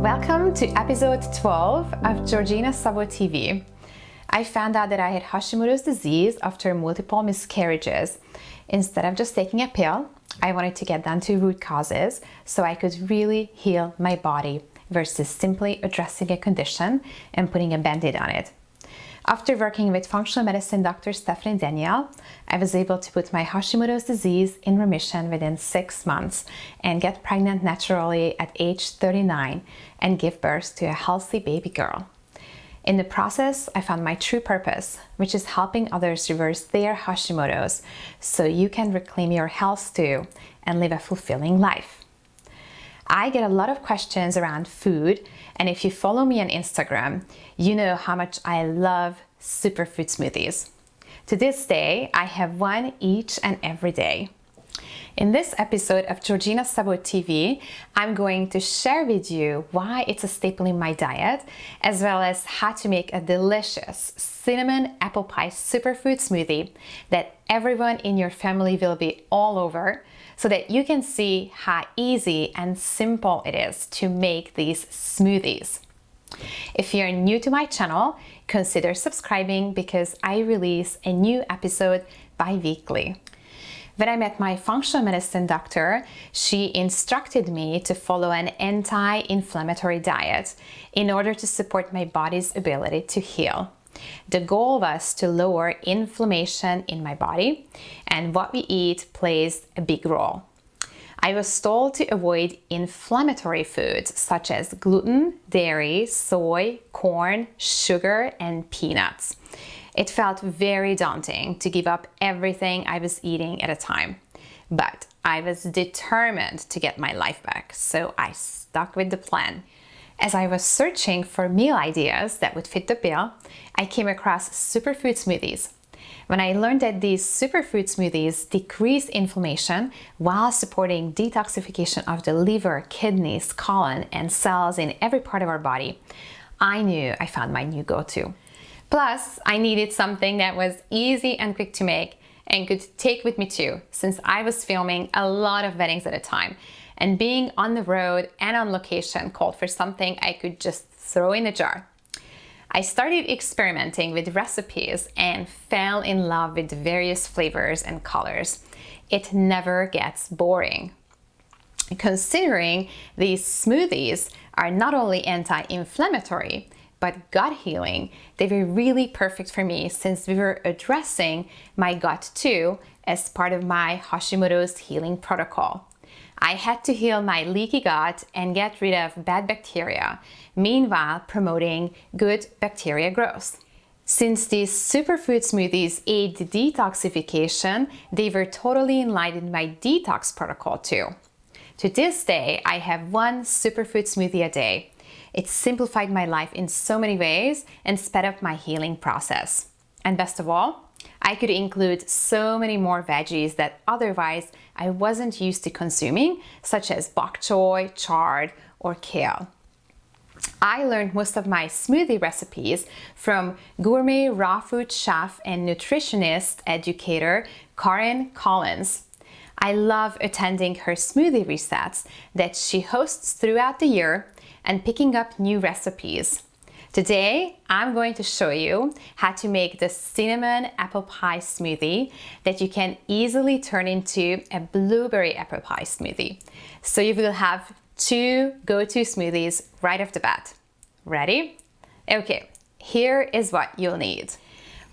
Welcome to episode 12 of Georgina Sabo TV. I found out that I had Hashimoto's disease after multiple miscarriages. Instead of just taking a pill, I wanted to get down to root causes so I could really heal my body versus simply addressing a condition and putting a band-aid on it. After working with functional medicine Dr. Stephanie Danielle, I was able to put my Hashimoto's disease in remission within 6 months and get pregnant naturally at age 39 and give birth to a healthy baby girl. In the process, I found my true purpose, which is helping others reverse their Hashimoto's so you can reclaim your health too and live a fulfilling life. I get a lot of questions around food, and if you follow me on Instagram, you know how much I love superfood smoothies. To this day, I have one each and every day. In this episode of Georgina Sabo TV, I'm going to share with you why it's a staple in my diet, as well as how to make a delicious cinnamon apple pie superfood smoothie that everyone in your family will be all over, so that you can see how easy and simple it is to make these smoothies. If you're new to my channel, consider subscribing because I release a new episode bi-weekly. When I met my functional medicine doctor, she instructed me to follow an anti-inflammatory diet in order to support my body's ability to heal. The goal was to lower inflammation in my body, and what we eat plays a big role. I was told to avoid inflammatory foods such as gluten, dairy, soy, corn, sugar, and peanuts. It felt very daunting to give up everything I was eating at a time, but I was determined to get my life back, so I stuck with the plan. As I was searching for meal ideas that would fit the bill, I came across superfood smoothies. When I learned that these superfood smoothies decrease inflammation while supporting detoxification of the liver, kidneys, colon, and cells in every part of our body, I knew I found my new go-to. Plus, I needed something that was easy and quick to make and could take with me too, since I was filming a lot of weddings at a time. And being on the road and on location called for something I could just throw in a jar. I started experimenting with recipes and fell in love with various flavors and colors. It never gets boring. Considering these smoothies are not only anti-inflammatory, but gut healing, they were really perfect for me since we were addressing my gut too as part of my Hashimoto's healing protocol. I had to heal my leaky gut and get rid of bad bacteria, meanwhile promoting good bacteria growth. Since these superfood smoothies aid detoxification, they were totally in line with my detox protocol too. To this day, I have one superfood smoothie a day. It simplified my life in so many ways and sped up my healing process. And best of all, I could include so many more veggies that otherwise I wasn't used to consuming, such as bok choy, chard, or kale. I learned most of my smoothie recipes from gourmet raw food chef and nutritionist educator Karen Collins. I love attending her smoothie resets that she hosts throughout the year and picking up new recipes. Today, I'm going to show you how to make the cinnamon apple pie smoothie that you can easily turn into a blueberry apple pie smoothie. So you will have two go-to smoothies right off the bat. Ready? Okay, here is what you'll need.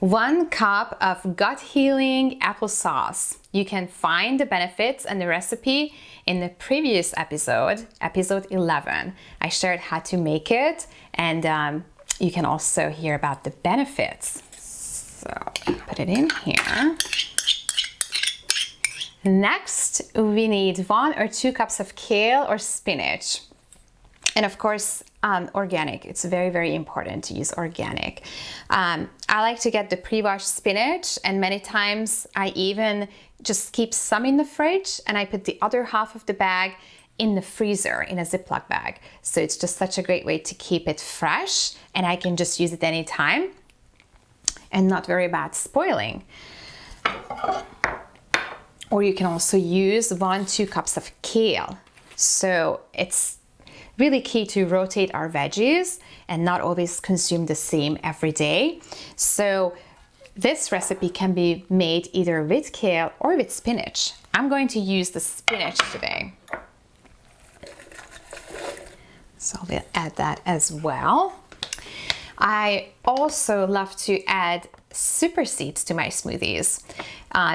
1 cup of gut healing applesauce. You can find the benefits and the recipe in the previous episode, episode 11. I shared how to make it, and you can also hear about the benefits. So put it in here. Next, we need 1 or 2 cups of kale or spinach. And of course, organic. It's very, very important to use organic. I like to get the pre-washed spinach, and many times I even just keep some in the fridge and I put the other half of the bag in the freezer in a Ziploc bag. So it's just such a great way to keep it fresh, and I can just use it anytime and not worry about spoiling. Or you can also use 1-2 cups of kale. So it's really key to rotate our veggies and not always consume the same every day. So this recipe can be made either with kale or with spinach. I'm going to use the spinach today. So we'll add that as well. I also love to add super seeds to my smoothies.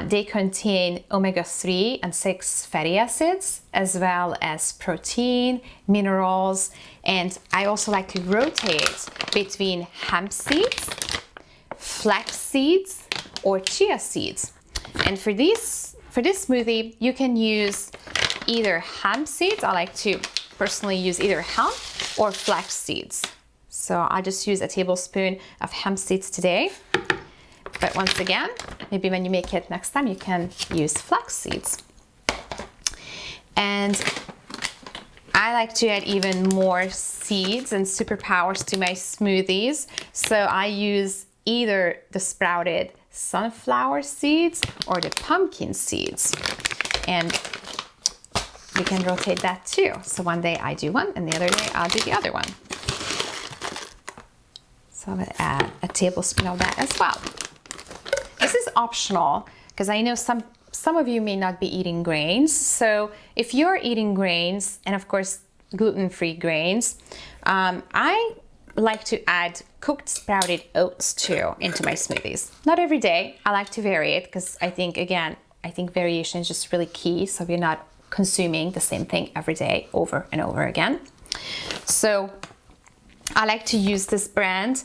They contain omega-3 and 6 fatty acids, as well as protein, minerals, and I also like to rotate between hemp seeds, flax seeds, or chia seeds. And for this smoothie, you can use either hemp seeds. I like to personally use either hemp or flax seeds. So I'll just use a tablespoon of hemp seeds today. But once again, maybe when you make it next time, you can use flax seeds. And I like to add even more seeds and superpowers to my smoothies. So I use either the sprouted sunflower seeds or the pumpkin seeds. And you can rotate that too. So one day I do one and the other day I'll do the other one. So I'm gonna add a tablespoon of that as well. This is optional because I know some of you may not be eating grains. So if you're eating grains, and of course gluten-free grains, I like to add cooked sprouted oats too into my smoothies. Not every day. I like to vary it because I think variation is just really key, so we're not consuming the same thing every day over and over again. So I like to use this brand.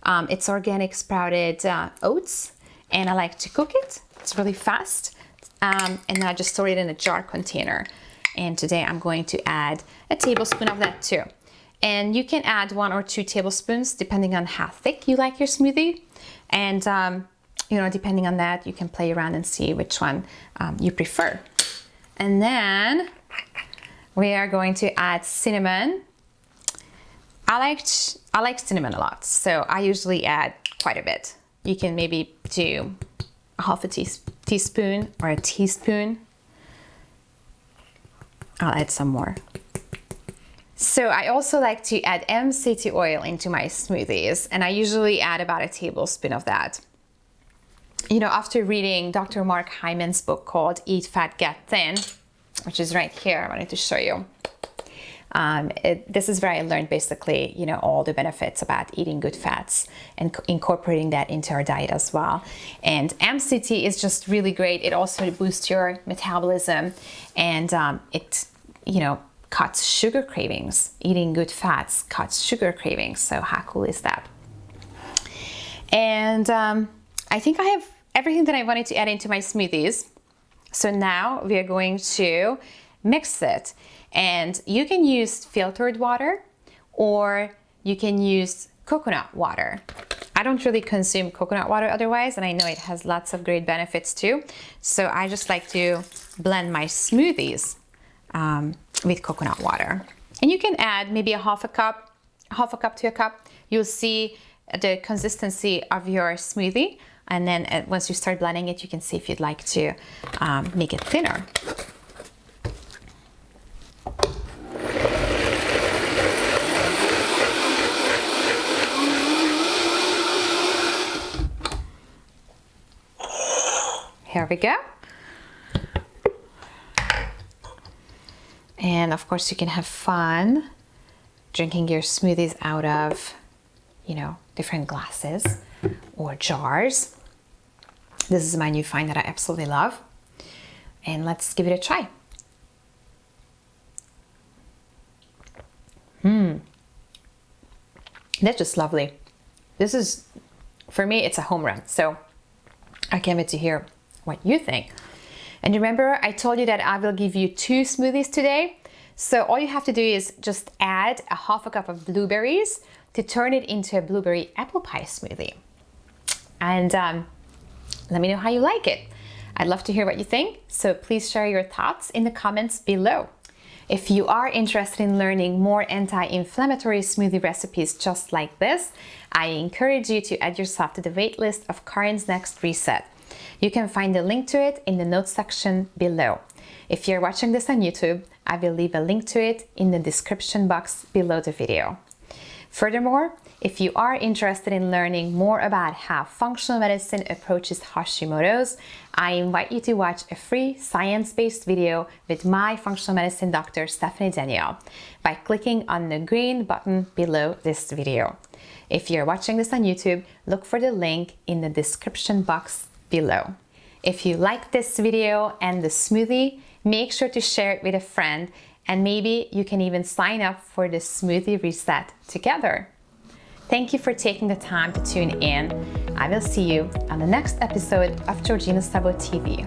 It's organic sprouted oats, and I like to cook it. It's really fast, and then I just store it in a jar container. And today I'm going to add a tablespoon of that too. And you can add 1 or 2 tablespoons depending on how thick you like your smoothie. And you know, depending on that, you can play around and see which one you prefer. And then we are going to add cinnamon. I like cinnamon a lot, so I usually add quite a bit. You can maybe do a half a teaspoon or a teaspoon. I'll add some more. So I also like to add MCT oil into my smoothies, and I usually add about a tablespoon of that. You know, after reading Dr. Mark Hyman's book called Eat Fat, Get Thin, which is right here, I wanted to show you. This is where I learned basically, you know, all the benefits about eating good fats and incorporating that into our diet as well. And MCT is just really great. It also boosts your metabolism, and it, you know, cuts sugar cravings. Eating good fats cuts sugar cravings. So how cool is that? And I think I have everything that I wanted to add into my smoothies. So now we are going to mix it. And you can use filtered water, or you can use coconut water. I don't really consume coconut water otherwise, and I know it has lots of great benefits too. So I just like to blend my smoothies with coconut water. And you can add maybe a half a cup to a cup. You'll see the consistency of your smoothie. And then once you start blending it, you can see if you'd like to make it thinner. Here we go. And of course you can have fun drinking your smoothies out of, you know, different glasses or jars. This is my new find that I absolutely love. And let's give it a try. That's just lovely. This is, for me, it's a home run. So I can't wait to hear what you think. And remember, I told you that I will give you 2 smoothies today. So all you have to do is just add a half a cup of blueberries to turn it into a blueberry apple pie smoothie. And let me know how you like it. I'd love to hear what you think. So please share your thoughts in the comments below. If you are interested in learning more anti-inflammatory smoothie recipes just like this, I encourage you to add yourself to the wait list of Karen's Next Reset. You can find the link to it in the notes section below. If you're watching this on YouTube, I will leave a link to it in the description box below the video. Furthermore, if you are interested in learning more about how functional medicine approaches Hashimoto's, I invite you to watch a free science-based video with my functional medicine doctor Stephanie Danielle by clicking on the green button below this video. If you're watching this on YouTube, look for the link in the description box below. If you like this video and the smoothie, make sure to share it with a friend, and maybe you can even sign up for the smoothie reset together. Thank you for taking the time to tune in. I will see you on the next episode of Georgina Sabo TV.